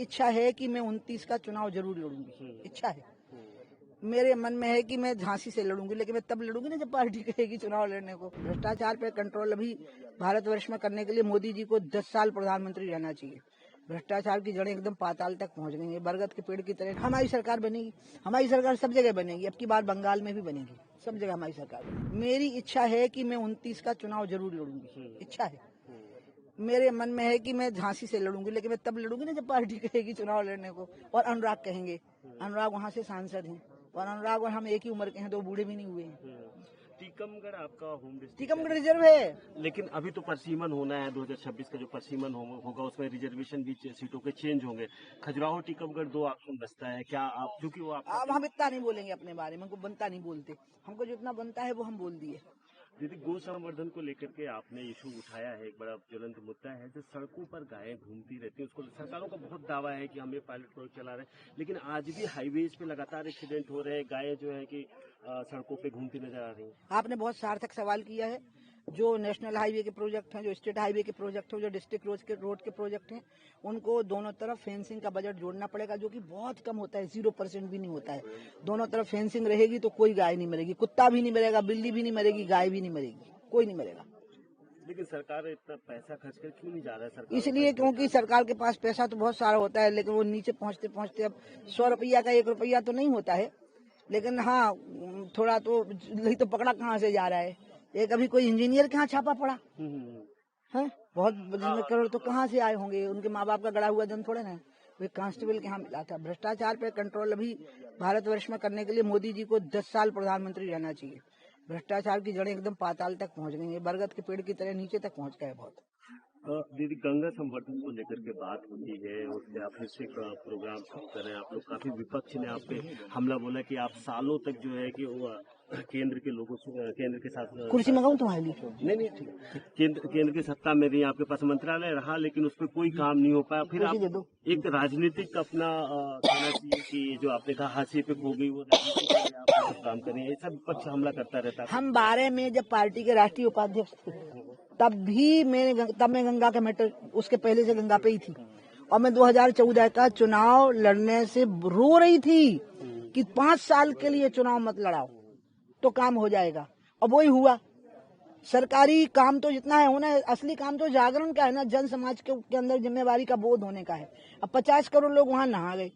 इच्छा है कि मैं 29 का चुनाव जरूर लड़ूंगी। इच्छा है, मेरे मन में है कि मैं झांसी से लड़ूंगी, लेकिन मैं तब लड़ूंगी ना जब पार्टी कहेगी चुनाव लड़ने को। भ्रष्टाचार पे कंट्रोल अभी भारतवर्ष में करने के लिए मोदी जी को 10 साल प्रधानमंत्री रहना चाहिए। भ्रष्टाचार की जड़ें एकदम पाताल तक पहुंच गई है, बरगद के पेड़ की तरह। हमारी सरकार बनेगी, हमारी सरकार सब जगह बनेगी, अब की बार बंगाल में भी बनेगी, सब जगह हमारी सरकार बनेगी। मेरी इच्छा है कि मैं 29 का चुनाव जरूर लड़ूंगी। इच्छा है, मेरे मन में है कि मैं झांसी से लड़ूंगी, लेकिन मैं तब लड़ूंगी ना जब पार्टी कहेगी चुनाव लड़ने को। और अनुराग कहेंगे, अनुराग वहाँ से सांसद हैं, और अनुराग और हम एक ही उम्र के हैं, 2 बूढ़े भी नहीं हुए हैं। टीकमगढ़ आपका होम डिस्ट्रिक्ट, टीकमगढ़ रिजर्व है, लेकिन अभी तो परसीमन होना है। 2026 का जो परसीमन होगा उसमें रिजर्वेशन भी सीटों के चेंज होंगे। खजुराहो टीकमगढ़ 2 ऑप्शन बचता है क्या आप, क्योंकि वो अब हम इतना नहीं बोलेंगे अपने बारे में, हमको बनता नहीं बोलते, हमको जितना बनता है वो हम बोल दिए। दीदी, गौ संवर्धन को लेकर के आपने इशू उठाया है, एक बड़ा ज्वलंत मुद्दा है। जो सड़कों पर गायें घूमती रहती हैं, उसको सरकारों का बहुत दावा है कि हम ये पायलट प्रोजेक्ट चला रहे हैं, लेकिन आज भी हाईवेज पे लगातार एक्सीडेंट हो रहे हैं। गायें जो है कि सड़कों पे घूमती नजर आ रही हैं। आपने बहुत सार्थक सवाल किया है। जो नेशनल हाईवे के प्रोजेक्ट हैं, जो स्टेट हाईवे के प्रोजेक्ट हैं, जो डिस्ट्रिक्ट रोड के प्रोजेक्ट हैं, उनको दोनों तरफ फेंसिंग का बजट जोड़ना पड़ेगा, जो कि बहुत कम होता है, 0% भी नहीं होता है। दोनों तरफ फेंसिंग रहेगी तो कोई गाय नहीं मरेगी, कुत्ता भी नहीं मरेगा, बिल्ली भी नहीं मरेगी, गाय भी नहीं मरेगी, कोई नहीं मरेगा। लेकिन सरकार इतना पैसा खर्च कर क्यों नहीं जा रहा है? सरकार इसलिए क्योंकि सरकार के पास पैसा तो बहुत सारा होता है, लेकिन वो नीचे पहुंचते पहुंचते अब 100 रुपया का 1 रुपया तो नहीं होता है, लेकिन हाँ थोड़ा तो नहीं तो पकड़ा कहाँ से जा रहा है। एक अभी कोई इंजीनियर के यहाँ छापा पड़ा है, बहुत करोड़ तो कहाँ से आए होंगे, उनके माँ बाप का गड़ा हुआ धन थोड़े ना, वो कांस्टेबल के यहाँ मिला था। भ्रष्टाचार पे कंट्रोल अभी भारतवर्ष में करने के लिए मोदी जी को 10 साल प्रधानमंत्री रहना चाहिए। भ्रष्टाचार की जड़ें एकदम पाताल तक पहुंच गई है, बरगद के पेड़ की तरह नीचे तक पहुंच गए बहुत। दीदी, गंगा संवर्धन को लेकर के बात होती है, उस पर आप फिर से प्रोग्राम कर रहे हैं। आप लोग काफी विपक्ष ने आप पे हमला बोला कि आप सालों तक जो है कि वो केंद्र के लोगों से, केंद्र के साथ कुर्सी मंगाऊं तुम्हारे लिए? नहीं ठीक है। केंद्र की सत्ता में भी आपके पास मंत्रालय रहा, लेकिन उस पर कोई काम नहीं हो पाया। फिर आप एक राजनीतिक अपना कहना चाहिए कि जो आपने कहा हाशिए पे खो गई, वो राजनीतिक के लिए आप सब काम करें, ऐसा विपक्ष हमला करता रहता है। हम 12 में जब पार्टी के राष्ट्रीय उपाध्यक्ष थे, तब मैं गंगा का मैटर, उसके पहले से गंगा पे ही थी, और मैं 2014 का चुनाव लड़ने से रो रही थी कि 5 साल के लिए चुनाव मत लड़ाओ तो काम हो जाएगा, और वही हुआ। सरकारी काम तो जितना है होना है, असली काम तो जागरण का है ना, जन समाज के अंदर जिम्मेवारी का बोध होने का है। अब 50 करोड़ लोग वहां नहा गए,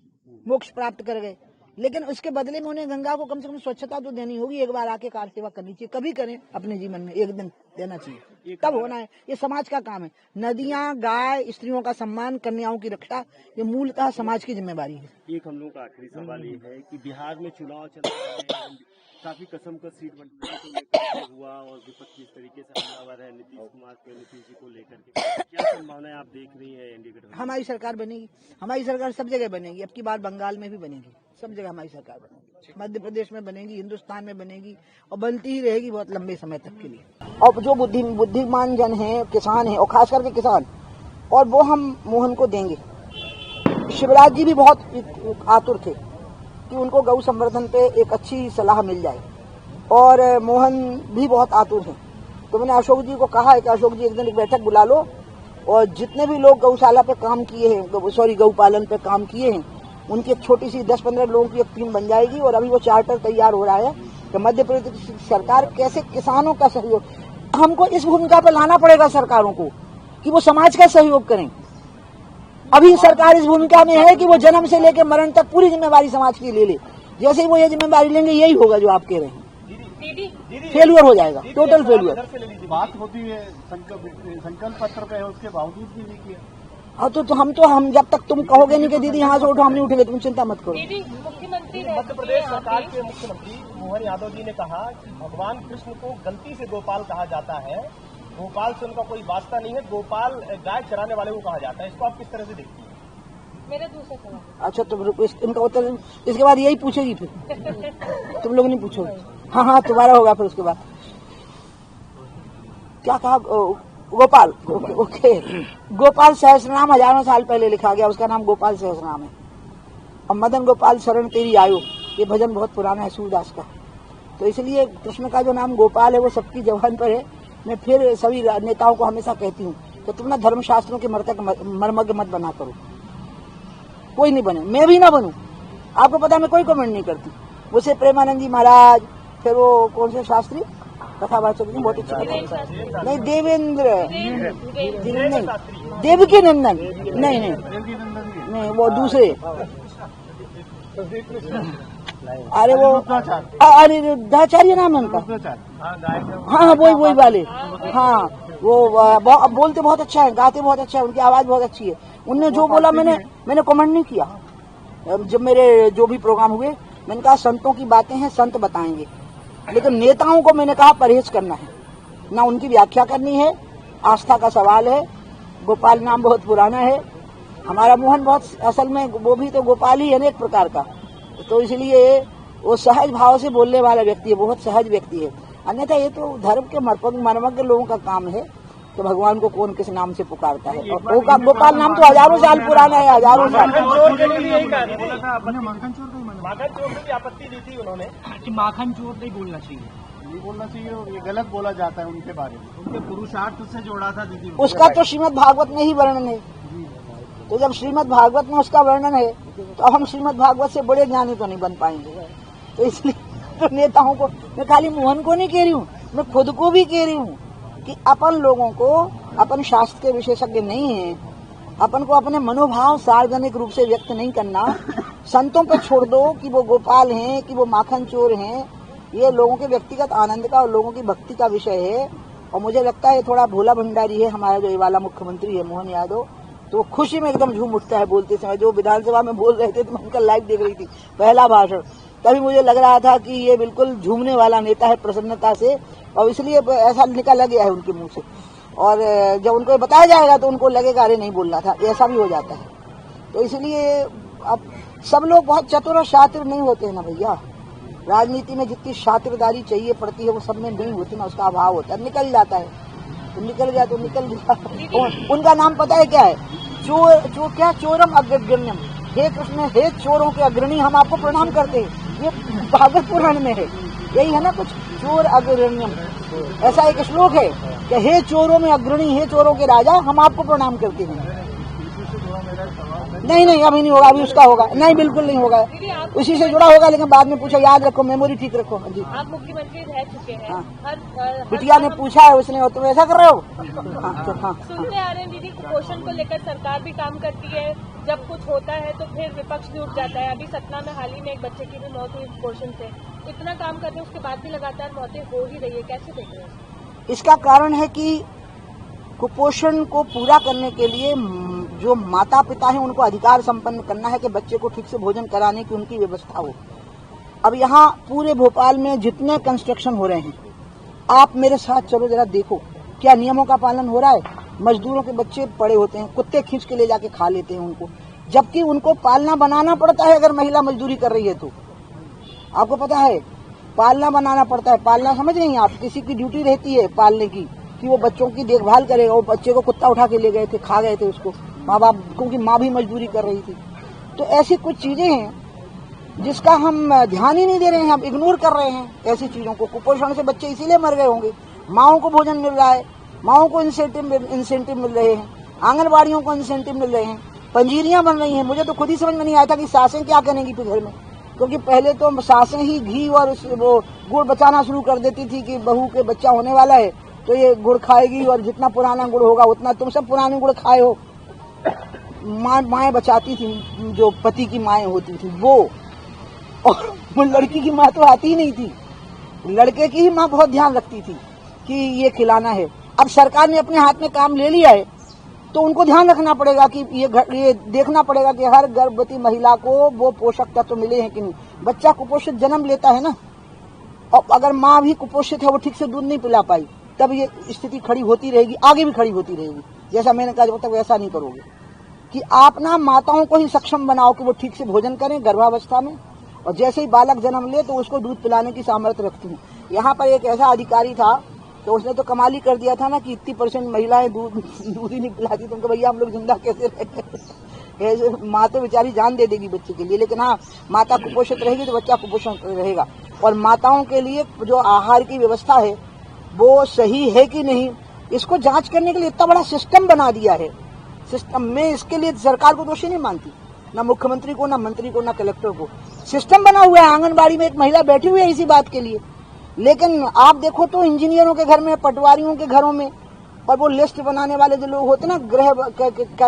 मोक्ष प्राप्त कर गए, लेकिन उसके बदले में उन्हें गंगा को कम से कम स्वच्छता तो देनी होगी। एक बार आके कार सेवा करनी चाहिए, कभी करें अपने जीवन में, एक दिन देना चाहिए, तब होना है। ये समाज का काम है। नदियां, गाय, स्त्रियों का सम्मान, कन्याओं की रक्षा, ये मूलतः समाज की जिम्मेवारी है। एक हम लोग का आखिरी सवाल ये है कि बिहार में चुनाव चल रहा है, काफी कसम का सीट बंटवारे को लेकर हुआ, और विपक्ष जिस तरीके से हमलावर है नीतीश कुमार पे, नीतीश जी को लेकर के क्या संभावनाएं आप देख रही है एनडीए गठबंधन? हमारी सरकार बनेगी, हमारी सरकार सब जगह बनेगी, अब की बार बंगाल में भी बनेगी, सब जगह हमारी सरकार बनेगी, मध्य प्रदेश में बनेगी, हिंदुस्तान में बनेगी, और बनती ही रहेगी बहुत लंबे समय तक के लिए। और जो बुद्धिमान जन हैं, किसान हैं, और खास करके किसान, और वो हम मोहन को देंगे। शिवराज जी भी बहुत आतुर थे कि उनको गौ संवर्धन पे एक अच्छी सलाह मिल जाए, और मोहन भी बहुत आतुर हैं। तो मैंने अशोक जी को कहा है कि अशोक जी एक दिन एक बैठक बुला लो, और जितने भी लोग गौशाला पे काम किए हैं, गौपालन पे काम किए हैं, उनकी एक छोटी सी 10-15 लोगों की एक टीम बन जाएगी, और अभी वो चार्टर तैयार हो रहा है कि मध्य प्रदेश सरकार कैसे किसानों का सहयोग, हमको इस भूमिका पे लाना पड़ेगा सरकारों को कि वो समाज का सहयोग करें। अभी सरकार इस भूमिका में है कि वो जन्म से लेकर मरण तक पूरी जिम्मेवारी समाज की ले ले। जैसे ही वो ये जिम्मेवारी लेंगे, यही होगा जो आप कह रहे हैं, फेल्यूर हो जाएगा, टोटल फेल्यूर। बात होती है संकल्प पत्र पे है, उसके बावजूद भी नहीं किया। हाँ तो हम जब तक तुम कहोगे नहीं कि दीदी यहाँ से उठो, हम नहीं उठेंगे, तुम चिंता मत करो। मुख्यमंत्री मध्य प्रदेश सरकार के मुख्यमंत्री मोहन यादव जी ने कहा कि भगवान कृष्ण को गलती से गोपाल कहा जाता है, गोपाल से उनका कोई वास्ता नहीं है, गोपाल गाय चराने वाले को कहा जाता है। इसको आप किस तरह से देखती हैं? मेरा दूसरा सवाल। अच्छा, तो इनका उत्तर इसके बाद यही पूछेगी, फिर तुम लोग नहीं पूछोगे? हाँ तुम्हारा होगा फिर उसके बाद। क्या कहा? गोपाल। ओके, गोपाल सहस्रनाम हजारों साल पहले लिखा गया, उसका नाम गोपाल सहस्रनाम है। और मदन गोपाल शरण तेरी आयो, ये भजन बहुत पुराना है सूरदास का, तो इसलिए कृष्ण का जो नाम गोपाल है वो सबकी जबान पर है। मैं फिर सभी नेताओं को हमेशा कहती हूँ कि तुम ना धर्मशास्त्रों के मर्मज्ञ मत बना करो। कोई नहीं बने, मैं भी ना बनूं। आपको पता है मैं कोई कमेंट नहीं करती। मुझसे प्रेमानंद जी महाराज, फिर वो कौन से शास्त्री कथावाचक जी, बहुत अच्छे नहीं, देवेंद्र नहीं, देवकी नंदन नहीं, वो दूसरे, अरे वो अनिरुद्धाचार्य नाम है उनका, हाँ वही वाले, हाँ वो बोलते बहुत अच्छा है, गाते बहुत अच्छा है, उनकी आवाज बहुत अच्छी है। उनने जो बोला मैंने कमेंट नहीं किया। जब मेरे जो भी प्रोग्राम हुए मैंने कहा संतों की बातें हैं, संत बताएंगे, लेकिन नेताओं को मैंने कहा परहेज करना है, ना उनकी व्याख्या करनी है, आस्था का सवाल है। गोपाल नाम बहुत पुराना है, हमारा मोहन बहुत असल में वो भी तो गोपाल ही है ना एक प्रकार का, तो इसलिए वो सहज भाव से बोलने वाला व्यक्ति है, बहुत सहज व्यक्ति है। अन्यथा ये तो धर्म के मर्मज्ञ लोगों का काम है कि भगवान को कौन किस नाम से पुकारता है। और गोपाल नाम तो हजारों साल पुराना है, हजारों साल। चोर के लिए भी यही कहा माखन चोर से भी आपत्ति दी थी उन्होंने कि माखन चोर नहीं बोलना चाहिए और ये गलत बोला जाता है उनके बारे में, उनके पुरुषार्थ से जोड़ा था दीदी। उसका तो श्रीमद् भागवत में ही वर्णन है, तो जब श्रीमद् भागवत में उसका वर्णन है तो हम श्रीमद् भागवत से बड़े ज्ञानी तो नहीं बन पाएंगे। तो इसलिए तो नेताओं को, मैं खाली मोहन को नहीं कह रही हूँ, मैं खुद को भी कह रही हूँ कि अपन लोगों को, अपन शास्त्र के विशेषज्ञ नहीं है, अपन को अपने मनोभाव सार्वजनिक रूप से व्यक्त नहीं करना। संतों पर छोड़ दो कि वो गोपाल हैं कि वो माखन चोर हैं, ये लोगों के व्यक्तिगत आनंद का और लोगों की भक्ति का विषय है। और मुझे लगता है थोड़ा भोला भंडारी है हमारा जो ये वाला मुख्यमंत्री है मोहन यादव, तो खुशी में एकदम झूम उठता है बोलते समय। जो विधानसभा में बोल रहे थे तो मैं उनका लाइव देख रही थी, पहला भाषण, तभी मुझे लग रहा था कि ये बिल्कुल झूमने वाला नेता है प्रसन्नता से, और इसलिए ऐसा निकल गया है उनके मुंह से। और जब उनको बताया जाएगा तो उनको लगेगा अरे नहीं बोलना था, ऐसा भी हो जाता है। तो इसलिए अब सब लोग बहुत चतुर और शातिर नहीं होते हैं ना भैया। राजनीति में जितनी शातिरदारी चाहिए पड़ती है वो सब में नहीं होती ना, उसका अभाव होता है, निकल जाता है, तो निकल गया तो निकल गया। उनका नाम पता है क्या है? चोरम अग्रगण्यम। हे कृष्ण, हे चोरों के अग्रणी हम आपको प्रणाम करते हैं। ये भागवत पुराण में है, यही है ना कुछ, चोर अग्रण्यम, ऐसा एक श्लोक है कि हे चोरों में अग्रणी, हे चोरों के राजा, हम आपको प्रणाम करते हैं। नहीं अभी नहीं होगा, अभी उसका होगा नहीं, बिल्कुल नहीं होगा, उसी से जुड़ा होगा, लेकिन बाद में पूछा, याद रखो, मेमोरी ठीक रखो। जी आप मुख्यमंत्री रह चुके हैं। हाँ। बिटिया ने पूछा है उसने, और तुम ऐसा कर रहे हो। हाँ। सुनते आ रहे हैं दीदी, कुपोषण को लेकर सरकार भी काम करती है, जब कुछ होता है तो फिर विपक्ष भी उठ जाता है। अभी सतना में हाल ही में एक बच्चे की भी मौत हुई कुपोषण से। इतना काम करते हैं उसके बाद भी लगातार मौतें हो ही रही है, कैसे देख रहे हैं? इसका कारण है कि कुपोषण को पूरा करने के लिए जो माता पिता हैं उनको अधिकार संपन्न करना है कि बच्चे को ठीक से भोजन कराने की उनकी व्यवस्था हो। अब यहाँ पूरे भोपाल में जितने कंस्ट्रक्शन हो रहे हैं, आप मेरे साथ चलो जरा देखो, क्या नियमों का पालन हो रहा है? मजदूरों के बच्चे पड़े होते हैं, कुत्ते खींच के ले जाके खा लेते हैं उनको, जबकि उनको पालना बनाना पड़ता है। अगर महिला मजदूरी कर रही है तो आपको पता है पालना बनाना पड़ता है। पालना समझ रही हैं आप? किसी की ड्यूटी रहती है पालने की कि वो बच्चों की देखभाल करेगा। वो बच्चे को कुत्ता उठा के ले गए थे, खा गए थे उसको माँ बाप, क्योंकि माँ भी मजदूरी कर रही थी। तो ऐसी कुछ चीजें हैं जिसका हम ध्यान ही नहीं दे रहे हैं, हम इग्नोर कर रहे हैं ऐसी चीजों को। कुपोषण से बच्चे इसीलिए मर गए होंगे। माओं को भोजन मिल रहा है, माओं को इंसेंटिव मिल रहे हैं, आंगनबाड़ियों को इंसेंटिव मिल रहे हैं, पंजीरियां बन रही हैं। मुझे तो खुद ही समझ में नहीं आया था कि सासें क्या करेंगी फिर घर में, क्योंकि पहले तो सासें ही घी और वो गुड़ बचाना शुरू कर देती थी कि बहू के बच्चा होने वाला है तो ये गुड़ खाएगी, और जितना पुराना गुड़ होगा उतना, तुम सब पुराने गुड़ खाए हो। माएँ बचाती थी, जो पति की माएँ होती थी वो, और वो लड़की की माँ तो आती ही नहीं थी, लड़के की ही माँ बहुत ध्यान रखती थी कि ये खिलाना है। अब सरकार ने अपने हाथ में काम ले लिया है तो उनको ध्यान रखना पड़ेगा कि ये देखना पड़ेगा कि हर गर्भवती महिला को वो पोषक तत्व मिले हैं कि नहीं। बच्चा कुपोषित जन्म लेता है ना, और अगर माँ भी कुपोषित है, वो ठीक से दूध नहीं पिला पाई, तब ये स्थिति खड़ी होती रहेगी, आगे भी खड़ी होती रहेगी। जैसा मैंने कहा, जब तक वैसा नहीं करोगे कि आप ना माताओं को ही सक्षम बनाओ कि वो ठीक से भोजन करें गर्भावस्था में, और जैसे ही बालक जन्म ले तो उसको दूध पिलाने की सामर्थ्य रखती हूँ। यहाँ पर एक ऐसा अधिकारी था तो उसने तो कमाल ही कर दिया था ना कि इतनी % महिलाएं दूध ही नहीं पिलाती, तो उनको भैया हम लोग जिंदा कैसे रहे। माँ तो बेचारी जान दे देगी बच्चे के लिए, लेकिन हाँ, माता कुपोषित रहेगी तो बच्चा कुपोषित रहेगा। और माताओं के लिए जो आहार की व्यवस्था है वो सही है कि नहीं, इसको जांच करने के लिए इतना बड़ा सिस्टम बना दिया है। सिस्टम में इसके लिए सरकार को दोषी नहीं मानती, ना मुख्यमंत्री को, ना मंत्री को, ना कलेक्टर को। सिस्टम बना हुआ है, आंगनबाड़ी में एक महिला बैठी हुई है इसी बात के लिए। लेकिन आप देखो तो इंजीनियरों के घर में, पटवारियों के घरों में, और वो लिस्ट बनाने वाले जो लोग होते ना गृह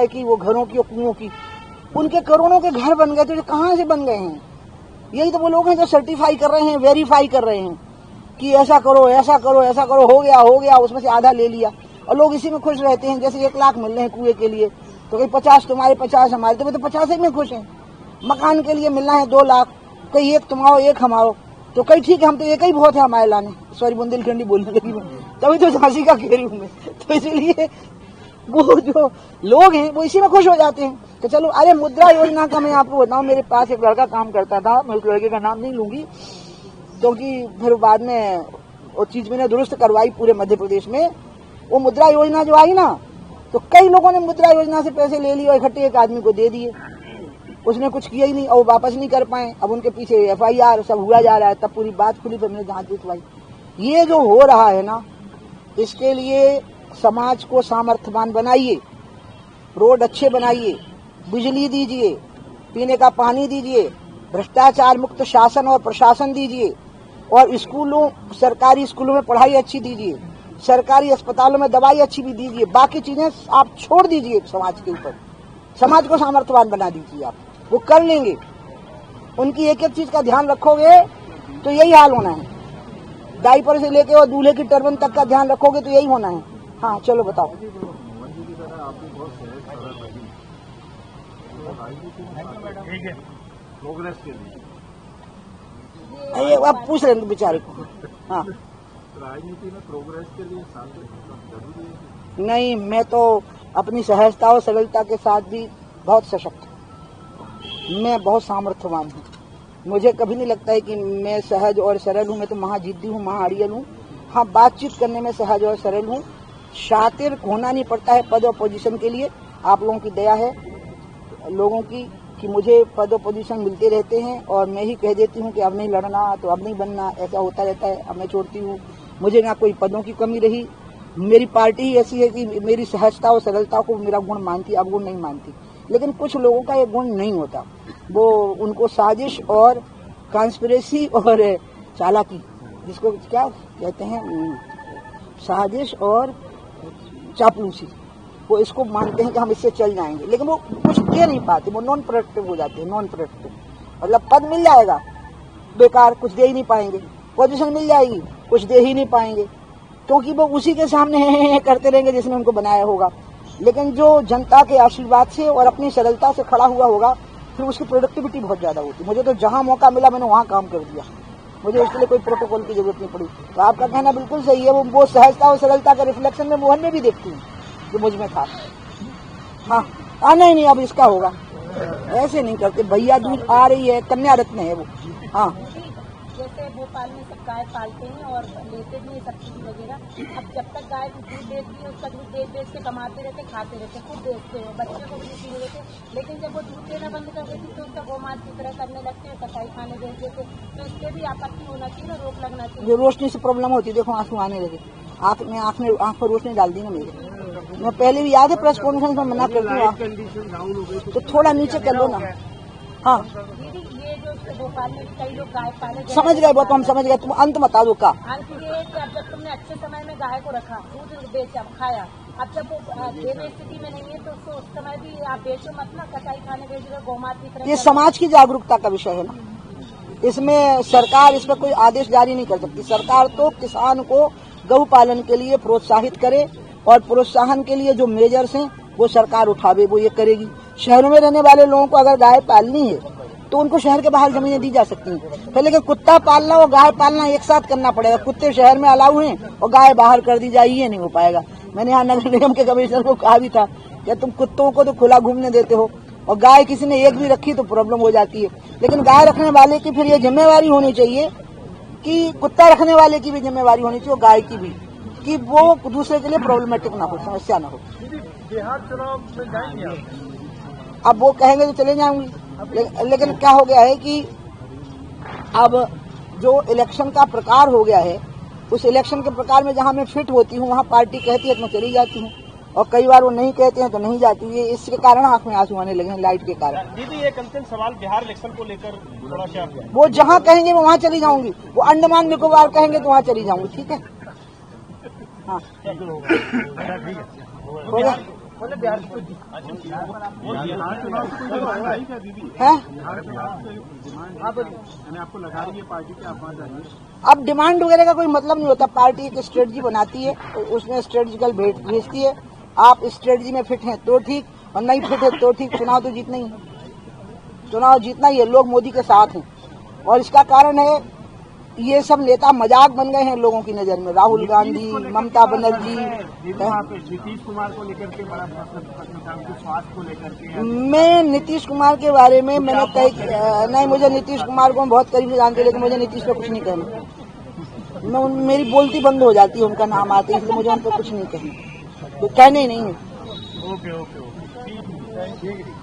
की, वो घरों की और कुओं की, उनके करोड़ों के घर बन गए। तो कहाँ से बन गए हैं? यही तो वो लोग हैं जो सर्टिफाई कर रहे हैं, वेरीफाई कर रहे हैं कि ऐसा करो, ऐसा करो, ऐसा करो, हो गया, उसमें से आधा ले लिया। और लोग इसी में खुश रहते हैं। जैसे 1 लाख मिल रहे हैं कुएं के लिए, तो कहीं 50 तुम्हारे, 50 हमारे, तो 50 में खुश हैं। मकान के लिए मिलना है 2 लाख, कहीं 1 तुम आओ, 1 हम आओ, तो कहीं ठीक है, हम तो एक ही बहुत है हमारे लाने। सॉरी, बुंदेलखंडी बोलने लगी मैं, तभी तो झांसी का कह रही हूँ मैं। तो इसलिए वो जो लोग हैं वो इसी में खुश हो जाते हैं कि चलो। अरे मुद्रा योजना का मैं आपको बताऊं, मेरे पास एक लड़का काम करता था, मैं उस लड़के का नाम नहीं लूंगी क्योंकि फिर बाद में वो चीज मैंने दुरुस्त करवाई पूरे मध्य प्रदेश में। वो मुद्रा योजना जो आई ना, तो कई लोगों ने मुद्रा योजना से पैसे ले लिए और इकट्ठे एक आदमी को दे दिए। उसने कुछ किया ही नहीं और वापस नहीं कर पाए। अब उनके पीछे FIR सब हुआ जा रहा है। तब पूरी बात खुली तो मैंने जांच दिखवाई। ये जो हो रहा है ना, इसके लिए समाज को सामर्थ्यवान बनाइए, रोड अच्छे बनाइए, बिजली दीजिए, पीने का पानी दीजिए, भ्रष्टाचार मुक्त शासन और प्रशासन दीजिए, और स्कूलों, सरकारी स्कूलों में पढ़ाई अच्छी दीजिए, सरकारी अस्पतालों में दवाई अच्छी भी दीजिए। बाकी चीजें आप छोड़ दीजिए समाज के ऊपर। समाज को सामर्थ्यवान बना दीजिए, आप वो कर लेंगे। उनकी एक एक चीज का ध्यान रखोगे तो यही हाल होना है। डायपर से लेके और दूल्हे की टर्बन तक का ध्यान रखोगे तो यही होना है। हाँ चलो बताओ। प्रोग्रेस के लिए आप पूछ रहे हैं बेचारे को। हाँ, राजनीति में प्रोग्रेस के लिए जरूरी है। नहीं, मैं तो अपनी सहजता और सरलता के साथ भी बहुत सशक्त हूँ। मैं बहुत सामर्थ्यवान हूँ। मुझे कभी नहीं लगता है कि मैं सहज और सरल हूँ। मैं तो महाजिद्दी हूँ, महाअड़ियल हूँ। हाँ, बातचीत करने में सहज और सरल हूँ। शातिर होना नहीं पड़ता है पद और पोजीशन के लिए। आप लोगों की दया है लोगों की कि मुझे पद और पोजीशन मिलते रहते हैं, और मैं ही कह देती हूँ कि अब नहीं लड़ना, तो अब नहीं बनना, ऐसा होता रहता है। अब मैं छोड़ती हूँ। मुझे ना कोई पदों की कमी रही। मेरी पार्टी ही ऐसी है कि मेरी सहजता और सरलता को मेरा गुण मानती, अवगुण नहीं मानती। लेकिन कुछ लोगों का ये गुण नहीं होता। वो उनको साजिश और कॉन्स्पिरेसी और चालाकी, जिसको क्या कहते हैं, साजिश और चापलूसी, वो इसको मानते हैं कि हम इससे चल जाएंगे। लेकिन वो कुछ दे नहीं पाते, वो नॉन प्रोडक्टिव हो जाते हैं। नॉन प्रोडक्टिव मतलब पद मिल जाएगा, बेकार, कुछ दे ही नहीं पाएंगे। पोजीशन मिल जाएगी, कुछ दे ही नहीं पाएंगे, क्योंकि वो उसी के सामने है करते रहेंगे जिसने उनको बनाया होगा। लेकिन जो जनता के आशीर्वाद से और अपनी सरलता से खड़ा हुआ होगा, फिर उसकी प्रोडक्टिविटी बहुत ज्यादा होती है। मुझे तो जहां मौका मिला मैंने वहां काम कर दिया। मुझे उसके लिए कोई प्रोटोकॉल की जरूरत नहीं पड़ी। तो आपका कहना बिल्कुल सही है। वो सहजता और सरलता का रिफ्लेक्शन में मोहन में भी देखती हूँ जो मुझ में था। हाँ, नहीं, अब इसका होगा, ऐसे नहीं करते। भैया दूध आ रही है, कन्या रत्न है वो। हाँ, जैसे भोपाल में सब गाय पालते हैं और लेते भी हैं सब्सिडी वगैरह। अब जब तक गाय दूध देती है उसका दूध बेच के कमाते रहते, खाते रहते, खुद बेचते हैं, बच्चे को भी पीने देते। लेकिन जब वो दूध देना बंद कर देती तो उसका गोमांस की तरह करने लगते हैं, कसाई खाने भेज देते। तो इसके भी आपत्ति होना चाहिए ना, रोक लगना चाहिए। जो रोशनी से प्रॉब्लम होती है, देखो आंसू आने लगे, आंख पर रोशनी डाल दी ना मेरे। मैं पहले भी याद है प्रेस कॉन्फ्रेंस में मना करती हूँ, तो थोड़ा नीचे कर लो ना। हाँ, ये जो भोपाल में कई लोग गाय पाले, समझ गए, बहुत हम समझ गए। तुम अंत बता दो का। अंत ये कि अब जब तुमने अच्छे समय में गाय को रखा, दूध बेचा, खाया, अब जब वो देने स्थिति में नहीं है तो उसको उस समय भी आप बेचो मत ना, कसाई खाने भेज रहे, गोमांस की तरह। ये समाज की जागरूकता का विषय है ना। इसमें सरकार इसमें कोई आदेश जारी नहीं कर सकती। सरकार तो किसान को गौ पालन के लिए प्रोत्साहित करे, और प्रोत्साहन के लिए जो मेजर्स हैं वो सरकार उठावे, वो ये करेगी। शहरों में रहने वाले लोगों को अगर गाय पालनी है तो उनको शहर के बाहर जमीनें दी जा सकती हैं। पहले कि कुत्ता पालना और गाय पालना एक साथ करना पड़ेगा। कुत्ते शहर में अलाउ हैं और गाय बाहर कर दी जाए, ये नहीं हो पाएगा। मैंने यहाँ नगर निगम के कमिश्नर को कहा भी था कि तुम कुत्तों को तो खुला घूमने देते हो और गाय किसी ने एक भी रखी तो प्रॉब्लम हो जाती है। लेकिन गाय रखने वाले की फिर ये जिम्मेवारी होनी चाहिए कि कुत्ता रखने वाले की भी जिम्मेवारी होनी चाहिए और गाय की भी, कि वो दूसरे के लिए प्रॉब्लमेटिक ना हो, समस्या ना हो। बिहार चुनाव में जाएंगे अब वो कहेंगे तो चले जाऊंगी। लेकिन क्या हो गया है कि अब जो इलेक्शन का प्रकार हो गया है, उस इलेक्शन के प्रकार में जहां मैं फिट होती हूँ वहां पार्टी कहती है तो मैं चली जाती हूँ, और कई बार वो नहीं कहते हैं तो नहीं जाती है। इसके कारण आंख में आंसू आने लगे हैं, लाइट के कारण। दीदी एक अंतिम सवाल बिहार इलेक्शन को लेकर थोड़ा सा वो जहाँ कहेंगे मैं वहाँ चली जाऊंगी, वो अंडमान निकोबार कहेंगे तो वहाँ चली जाऊंगी, ठीक है। हाँ बिहार चुनाव से कोई डिमांड आई क्या दीदी? है बिहार चुनाव से डिमांड यानी आपको लगा रही है पार्टी की आप वहाँ जाइए? अब डिमांड वगैरह का कोई मतलब नहीं होता। पार्टी एक स्ट्रेटजी बनाती है, उसमें स्ट्रेटजिकल भेजती है। आप स्ट्रेटजी में फिट हैं तो ठीक, और नहीं फिट है तो ठीक। चुनाव तो जीतना ही है, चुनाव जीतना ही है। लोग मोदी के साथ हैं और इसका कारण है ये सब नेता मजाक बन गए हैं लोगों की नजर में। राहुल गांधी, ममता बनर्जी, नीतीश कुमार को लेकर के बड़ा प्रश्न था, उनके स्वास्थ्य को लेकर के। मैं नीतीश कुमार के बारे में मैंने नहीं, मुझे नीतीश कुमार को मैं बहुत करीब से जानती हूँ, लेकिन मुझे नीतीश पे कुछ नहीं कहना। मेरी बोलती बंद हो जाती है उनका नाम आते, इसलिए मुझे उन पर कुछ नहीं कहना, तो कहने ही नहीं है। ओके ओके ओके, ठीक है।